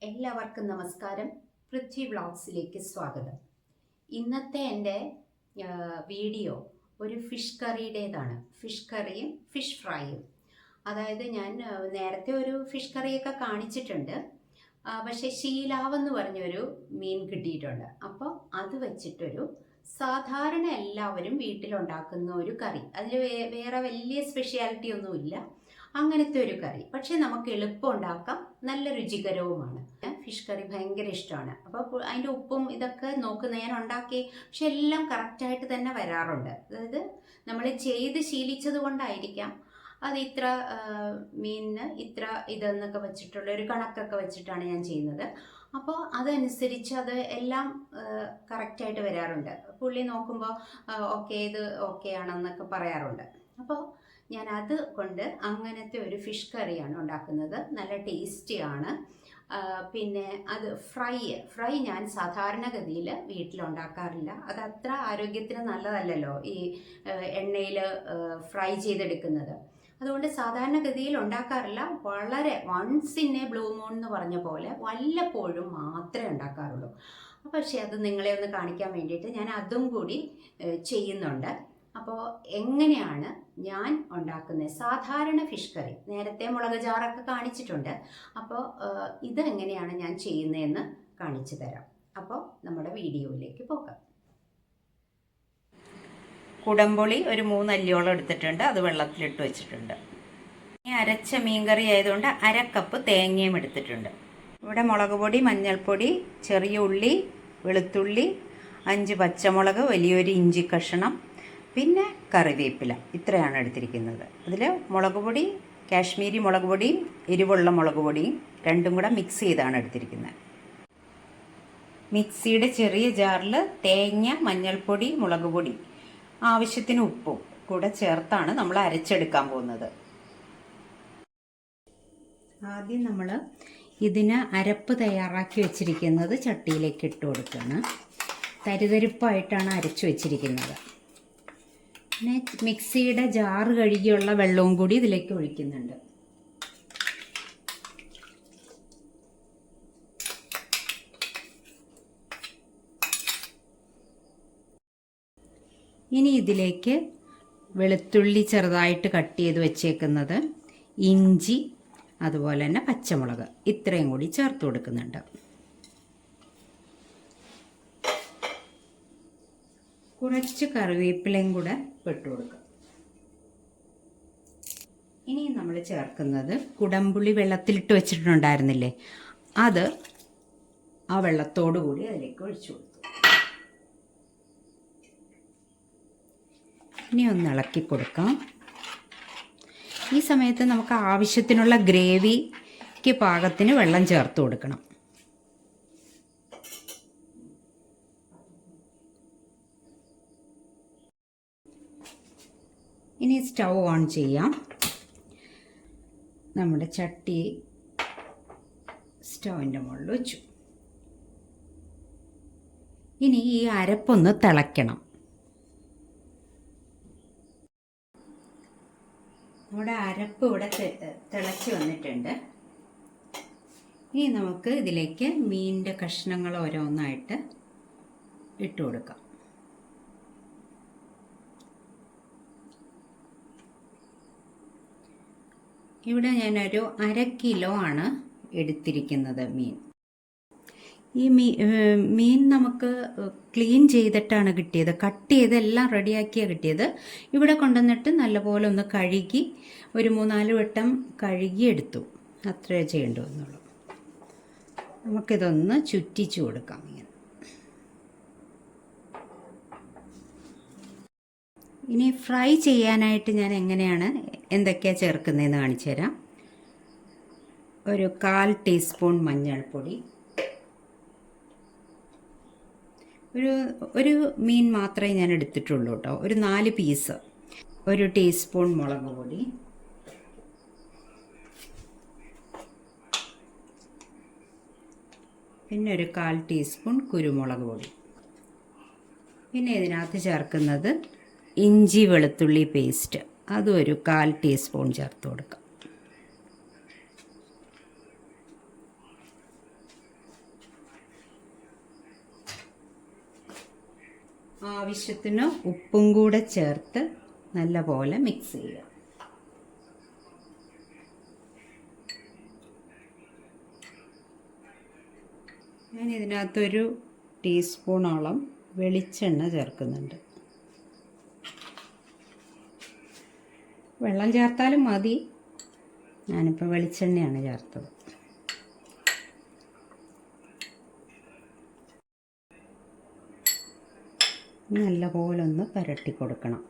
എല്ലാവർക്കും നമസ്കാരം. പൃഥ്വി വ്ളോഗ്സിലേക്ക് സ്വാഗതം. ഇന്നത്തെ എൻ്റെ വീഡിയോ ഒരു ഫിഷ് കറിയുടേതാണ്. ഫിഷ് കറിയും ഫിഷ് ഫ്രൈയും. അതായത് ഞാൻ നേരത്തെ ഒരു ഫിഷ് കറിയൊക്കെ കാണിച്ചിട്ടുണ്ട്. പക്ഷേ ശീലാവെന്ന് പറഞ്ഞൊരു മീൻ കിട്ടിയിട്ടുണ്ട്. അപ്പോൾ അത് വെച്ചിട്ടൊരു സാധാരണ എല്ലാവരും വീട്ടിലുണ്ടാക്കുന്ന ഒരു കറി. അതിൽ വേറെ വലിയ സ്പെഷ്യാലിറ്റി ഒന്നുമില്ല. അങ്ങനത്തെ ഒരു കറി, പക്ഷെ നമുക്ക് എളുപ്പം ഉണ്ടാക്കാം, നല്ല രുചികരവുമാണ്. ഫിഷ് കറി ഭയങ്കര ഇഷ്ടമാണ്. അപ്പോൾ അതിൻ്റെ ഉപ്പും ഇതൊക്കെ നോക്കുന്ന ഞാൻ ഉണ്ടാക്കി, പക്ഷെ എല്ലാം കറക്റ്റായിട്ട് തന്നെ വരാറുണ്ട്. അതായത് നമ്മൾ ചെയ്ത് ശീലിച്ചത് കൊണ്ടായിരിക്കാം അത് ഇത്ര മീനിന് ഇത്ര ഇതെന്നൊക്കെ വെച്ചിട്ടുള്ള ഒരു കണക്കൊക്കെ വെച്ചിട്ടാണ് ഞാൻ ചെയ്യുന്നത്. അപ്പോൾ അതനുസരിച്ച് അത് എല്ലാം കറക്റ്റായിട്ട് വരാറുണ്ട്. പുള്ളി നോക്കുമ്പോൾ ഓക്കെ ഇത് ഓക്കെ ആണെന്നൊക്കെ പറയാറുണ്ട്. അപ്പോൾ ഞാൻ അത് കൊണ്ട് അങ്ങനത്തെ ഒരു ഫിഷ് കറിയാണ് ഉണ്ടാക്കുന്നത്. നല്ല ടേസ്റ്റിയാണ്. പിന്നെ അത് ഫ്രൈ ഞാൻ സാധാരണഗതിയിൽ വീട്ടിലുണ്ടാക്കാറില്ല. അത് അത്ര ആരോഗ്യത്തിന് നല്ലതല്ലല്ലോ ഈ എണ്ണയിൽ ഫ്രൈ ചെയ്തെടുക്കുന്നത്. അതുകൊണ്ട് സാധാരണഗതിയിൽ ഉണ്ടാക്കാറില്ല. വളരെ once in a blue moon എന്ന് പറഞ്ഞ പോലെ വല്ലപ്പോഴും മാത്രമേ ഉണ്ടാക്കാറുള്ളൂ. പക്ഷേ അത് നിങ്ങളെ ഒന്ന് കാണിക്കാൻ വേണ്ടിയിട്ട് ഞാൻ അതും കൂടി ചെയ്യുന്നുണ്ട്. അപ്പോൾ എങ്ങനെയാണ് ഞാൻ ഉണ്ടാക്കുന്നത് സാധാരണ ഫിഷ് കറി? നേരത്തെ മുളക് ചാറൊക്കെ കാണിച്ചിട്ടുണ്ട്. അപ്പോൾ ഇതെങ്ങനെയാണ് ഞാൻ ചെയ്യുന്നതെന്ന് കാണിച്ചു തരാം. അപ്പോൾ നമ്മുടെ വീഡിയോയിലേക്ക് പോകാം. കുടംപുളി ഒരു 3 അല്ലിയോളം എടുത്തിട്ടുണ്ട്. അത് വെള്ളത്തിലിട്ട് വെച്ചിട്ടുണ്ട്. ഈ അരച്ച മീൻകറി ആയതുകൊണ്ട് 1/2 കപ്പ് തേങ്ങയും എടുത്തിട്ടുണ്ട്. ഇവിടെ മുളക് പൊടി, മഞ്ഞൾപ്പൊടി, ചെറിയ ഉള്ളി, വെളുത്തുള്ളി, 5 പച്ചമുളക്, വലിയൊരു ഇഞ്ചി കഷ്ണം, പിന്നെ കറിവേപ്പില, ഇത്രയാണ് എടുത്തിരിക്കുന്നത്. അതിൽ മുളക് പൊടി, കാശ്മീരി മുളക് പൊടിയും എരിവുള്ള മുളക് പൊടിയും രണ്ടും കൂടെ മിക്സ് ചെയ്താണ് എടുത്തിരിക്കുന്നത്. മിക്സിയുടെ ചെറിയ ജാറിൽ തേങ്ങ, മഞ്ഞൾപ്പൊടി, മുളക് പൊടി, ആവശ്യത്തിന് ഉപ്പും കൂടെ ചേർത്താണ് നമ്മൾ അരച്ചെടുക്കാൻ പോകുന്നത്. ആദ്യം നമ്മൾ ഇതിന് അരപ്പ് തയ്യാറാക്കി വെച്ചിരിക്കുന്നത് ചട്ടിയിലേക്ക് ഇട്ട് കൊടുക്കുകയാണ്. തരിതരിപ്പായിട്ടാണ് അരച്ചു വെച്ചിരിക്കുന്നത്. പിന്നെ മിക്സിയുടെ ജാറ് കഴുകിയുള്ള വെള്ളവും കൂടി ഇതിലേക്ക് ഒഴിക്കുന്നുണ്ട്. ഇനി ഇതിലേക്ക് വെളുത്തുള്ളി ചെറുതായിട്ട് കട്ട് ചെയ്ത് വെച്ചേക്കുന്നത്, ഇഞ്ചി, അതുപോലെ തന്നെ പച്ചമുളക്, ഇത്രയും കൂടി ചേർത്ത് കൊടുക്കുന്നുണ്ട്. കുറച്ച് കറിവേപ്പിലയും കൂടെ ഇട്ട് കൊടുക്കുക. ഇനി നമ്മൾ ചേർക്കുന്നത് കുടംപുളി വെള്ളത്തിലിട്ട് വെച്ചിട്ടുണ്ടായിരുന്നില്ലേ, അത് ആ വെള്ളത്തോടു കൂടി അതിലേക്ക് ഒഴിച്ചു കൊടുത്തു. ഇനി ഒന്ന് ഇളക്കി കൊടുക്കാം. ഈ സമയത്ത് നമുക്ക് ആവശ്യത്തിനുള്ള ഗ്രേവിക്ക് പാകത്തിന് വെള്ളം ചേർത്ത് കൊടുക്കണം. ഇനി സ്റ്റൗ ഓൺ ചെയ്യാം. നമ്മുടെ ചട്ടി സ്റ്റൗവിൻ്റെ മുകളിൽ വെച്ചു. ഇനി ഈ അരപ്പൊന്ന് തിളയ്ക്കണം. നമ്മുടെ അരപ്പ് ഇവിടെ തിളച്ച് വന്നിട്ടുണ്ട്. ഇനി നമുക്ക് ഇതിലേക്ക് മീനിൻ്റെ കഷ്ണങ്ങൾ ഓരോന്നായിട്ട് ഇട്ട് കൊടുക്കാം. ഇവിടെ ഞാനൊരു 1/2 കിലോ ആണ് എടുത്തിരിക്കുന്നത് മീൻ. ഈ മീൻ നമുക്ക് ക്ലീൻ ചെയ്തിട്ടാണ് കിട്ടിയത്. കട്ട് ചെയ്തെല്ലാം റെഡിയാക്കിയാണ് കിട്ടിയത്. ഇവിടെ കൊണ്ടുവന്നിട്ട് നല്ലപോലെ ഒന്ന് കഴുകി ഒരു 3-4 വട്ടം കഴുകി എടുത്തു. അത്രേ ചെയ്യേണ്ടൂ എന്നുള്ളൂ. നമുക്കിതൊന്ന് ചുറ്റിച്ചു കൊടുക്കാം. ഇങ്ങനെ ഇനി ഫ്രൈ ചെയ്യാനായിട്ട് ഞാൻ എങ്ങനെയാണ് എന്തൊക്കെയാണ് ചേർക്കുന്നതെന്ന് കാണിച്ചു തരാം. ഒരു 1/4 ടീസ്പൂൺ മഞ്ഞൾപ്പൊടി, ഒരു മീൻ മാത്രമേ ഞാൻ എടുത്തിട്ടുള്ളൂ കേട്ടോ, ഒരു 4 പീസ്. 1 ടീസ്പൂൺ മുളക് പൊടി, പിന്നെ ഒരു 1/4 ടീസ്പൂൺ കുരുമുളക് പൊടി. പിന്നെ ഇതിനകത്ത് ചേർക്കുന്നത് ഇഞ്ചി വെളുത്തുള്ളി പേസ്റ്റ്, അതും ഒരു 1/4 ടീസ്പൂൺ ചേർത്ത് കൊടുക്കാം. ആവശ്യത്തിന് ഉപ്പും കൂടെ ചേർത്ത് നല്ലപോലെ മിക്സ് ചെയ്യുക. ഞാൻ ഇതിനകത്തൊരു ടീസ്പൂണോളം വെളിച്ചെണ്ണ ചേർക്കുന്നുണ്ട്. വെള്ളം ചേർത്താലും മതി, ഞാനിപ്പോൾ വെളിച്ചെണ്ണയാണ് ചേർത്തത്. നല്ലപോലെ ഒന്ന് പുരട്ടി കൊടുക്കണം.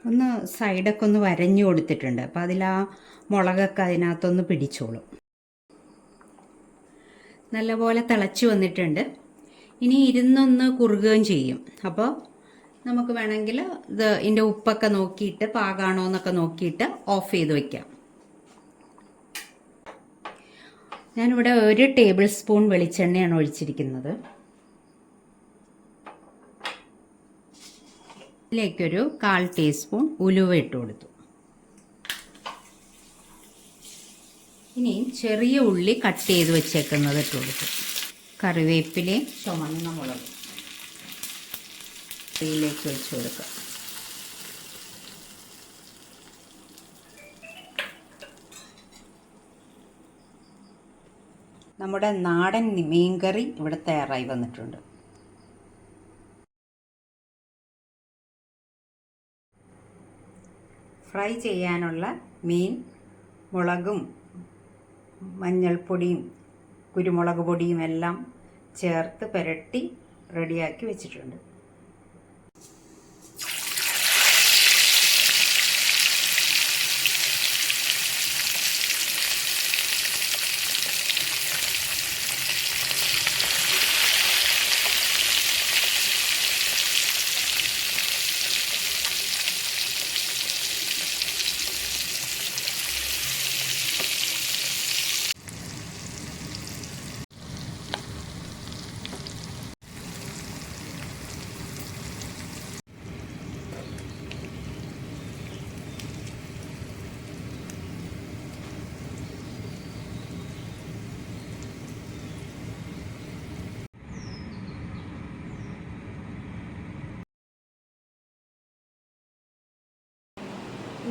ഒന്ന് സൈഡൊക്കെ ഒന്ന് വരഞ്ഞു കൊടുത്തിട്ടുണ്ട്. അപ്പോൾ അതിൽ ആ മുളകൊക്കെ അതിനകത്തൊന്ന് പിടിച്ചോളും. നല്ലപോലെ തിളച്ച് വന്നിട്ടുണ്ട്. ഇനി ഇരുന്നൊന്ന് കുറുകുകയും ചെയ്യും. അപ്പോൾ നമുക്ക് വേണമെങ്കിൽ ഇതിൻ്റെ ഉപ്പൊക്കെ നോക്കിയിട്ട് പാകാണോ എന്നൊക്കെ നോക്കിയിട്ട് ഓഫ് ചെയ്ത് വയ്ക്കാം. ഞാനിവിടെ 1 ടേബിൾ സ്പൂൺ വെളിച്ചെണ്ണയാണ് ഒഴിച്ചിരിക്കുന്നത്. ഇതിലേക്കൊരു 1/4 ടീസ്പൂൺ ഉലുവ ഇട്ട് കൊടുത്തു. ഇനി ചെറിയ ഉള്ളി കട്ട് ചെയ്ത് വെച്ചേക്കുന്നത് ഇട്ട് കൊടുത്തു. കറിവേപ്പിലയും ചുമന്ന മുളകും ഇതിലേക്ക് വെച്ച് കൊടുക്കുക. നമ്മുടെ നാടൻ മീൻകറി ഇവിടെ തയ്യാറായി വന്നിട്ടുണ്ട്. ഫ്രൈ ചെയ്യാനുള്ള മീൻ മുളകും മഞ്ഞൾപ്പൊടിയും കുരുമുളക് പൊടിയും എല്ലാം ചേർത്ത് പുരട്ടി റെഡിയാക്കി വെച്ചിട്ടുണ്ട്.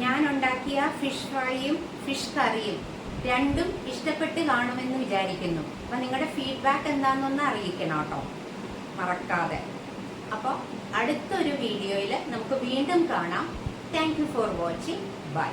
ഞാൻ ഉണ്ടാക്കിയ ഫിഷ് ഫ്രൈയും ഫിഷ് കറിയും രണ്ടും ഇഷ്ടപ്പെട്ട് കാണുമെന്ന് വിചാരിക്കുന്നു. അപ്പോൾ നിങ്ങളുടെ ഫീഡ്ബാക്ക് എന്താണെന്നൊന്ന് അറിയിക്കണം കേട്ടോ, മറക്കാതെ. അപ്പോൾ അടുത്തൊരു വീഡിയോയിൽ നമുക്ക് വീണ്ടും കാണാം. Thank you for watching. By.